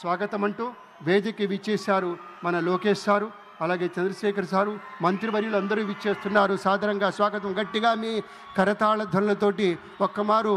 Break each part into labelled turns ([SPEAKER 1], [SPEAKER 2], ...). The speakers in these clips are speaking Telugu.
[SPEAKER 1] స్వాగతం అంటూ వేదిక విచ్చేశారు మన లోకేష్ సారు, అలాగే చంద్రశేఖర్ సారు, మంత్రివర్యులు అందరూ విచ్చేస్తున్నారు. సాదరంగా స్వాగతం. గట్టిగా మీ కరతాళ ధ్వనులతోటి ఒక్కమారు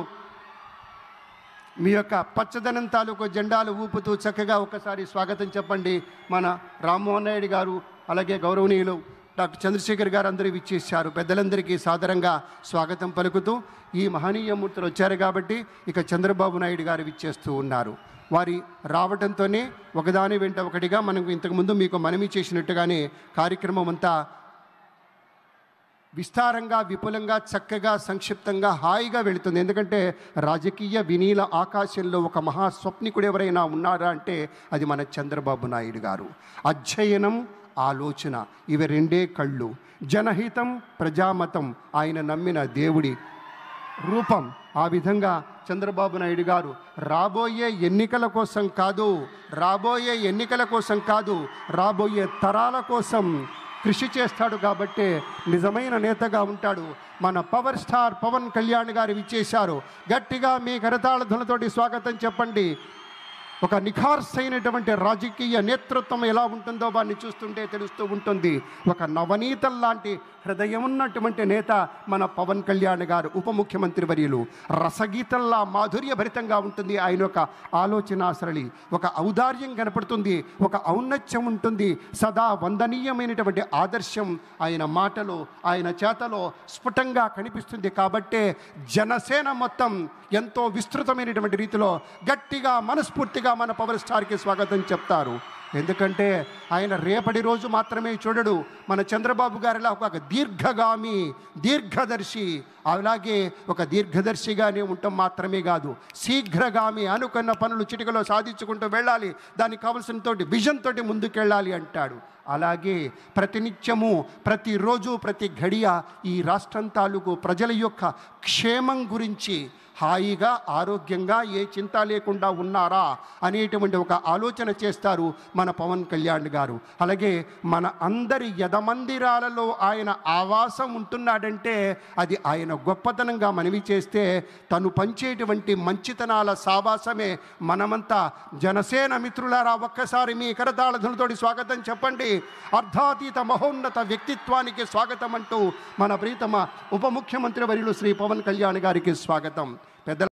[SPEAKER 1] మీ యొక్క పచ్చదనం తాలూకు జెండాలు ఊపుతూ చక్కగా ఒకసారి స్వాగతం చెప్పండి. మన రామ్మోహన్ నాయుడు గారు, అలాగే గౌరవనీయులు డాక్టర్ చంద్రశేఖర్ గారు అందరూ విచ్చేశారు. పెద్దలందరికీ సాదరంగా స్వాగతం పలుకుతూ ఈ మహనీయ మూర్తులు వచ్చారు కాబట్టి ఇక చంద్రబాబు నాయుడు గారు విచ్చేస్తూ ఉన్నారు. వారి రావడంతోనే ఒకదాని వెంట ఒకటిగా మనకు ఇంతకుముందు మీకు మనవి చేసినట్టుగానే కార్యక్రమం అంతా విస్తారంగా, విపులంగా, చక్కగా, సంక్షిప్తంగా, హాయిగా వెళుతుంది. ఎందుకంటే రాజకీయ వినీల ఆకాశంలో ఒక మహాస్వప్నికుడు ఎవరైనా ఉన్నారా అంటే అది మన చంద్రబాబు నాయుడు గారు. అధ్యయనం, ఆలోచన ఇవి రెండే కళ్ళు. జనహితం, ప్రజామతం ఆయన నమ్మిన దేవుడి రూపం. ఆ విధంగా చంద్రబాబు నాయుడు గారు రాబోయే ఎన్నికల కోసం కాదు రాబోయే తరాల కోసం కృషి చేస్తాడు కాబట్టే నిజమైన నేతగా ఉంటాడు. మన పవర్ స్టార్ పవన్ కళ్యాణ్ గారు విచ్చేశారు. గట్టిగా మీ కరతాళ ధ్వనులతోటి స్వాగతం చెప్పండి. ఒక నిఖార్సైనటువంటి రాజకీయ నేతృత్వం ఎలా ఉంటుందో వారిని చూస్తుంటే తెలుస్తూ ఉంటుంది. ఒక నవనీతం లాంటి హృదయం ఉన్నటువంటి నేత మన పవన్ కళ్యాణ్ గారు, ఉప ముఖ్యమంత్రి వర్యులు. రసగీతంలా మాధుర్యభరితంగా ఉంటుంది ఆయన యొక్క ఆలోచన సరళి. ఒక ఔదార్యం కనపడుతుంది, ఒక ఔన్నత్యం ఉంటుంది. సదా వందనీయమైనటువంటి ఆదర్శం ఆయన మాటలో, ఆయన చేతలో స్ఫుటంగా కనిపిస్తుంది. కాబట్టే జనసేన మొత్తం ఎంతో విస్తృతమైనటువంటి రీతిలో గట్టిగా, మనస్ఫూర్తిగా మన పవర్ స్టార్కి స్వాగతం చెప్తారు. ఎందుకంటే ఆయన రేపటి రోజు మాత్రమే చూడడు. మన చంద్రబాబు గారిలా ఒక దీర్ఘగామి, దీర్ఘదర్శి. అలాగే ఒక దీర్ఘదర్శిగానే ఉండటం మాత్రమే కాదు, శీఘ్రగామి. అనుకున్న పనులు చిటికలో సాధించుకుంటూ వెళ్ళాలి, దానికి కావలసిన విజన్ తోటి ముందుకెళ్ళాలి అంటాడు. అలాగే ప్రతినిత్యము, ప్రతిరోజు, ప్రతి గడియ ఈ రాష్ట్రం తాలూకు ప్రజల యొక్క క్షేమం గురించి హాయిగా, ఆరోగ్యంగా, ఏ చింత లేకుండా ఉన్నారా అనేటువంటి ఒక ఆలోచన చేస్తారు మన పవన్ కళ్యాణ్ గారు. అలాగే మన అందరి యదమందిరాలలో ఆయన ఆవాసం ఉంటున్నాడంటే అది ఆయన గొప్పతనంగా మనవి చేస్తే, తను పంచేటువంటి మంచితనాల సావాసమే. మనమంతా జనసేన మిత్రులారా ఒక్కసారి మీ కరతాళధ్వనులతోటి స్వాగతం చెప్పండి. అర్ధాతీత మహోన్నత వ్యక్తిత్వానికి స్వాగతం అంటూ మన ప్రీతమ ఉప ముఖ్యమంత్రి వర్యులు శ్రీ పవన్ కళ్యాణ్ గారికి స్వాగతం. పెద్ద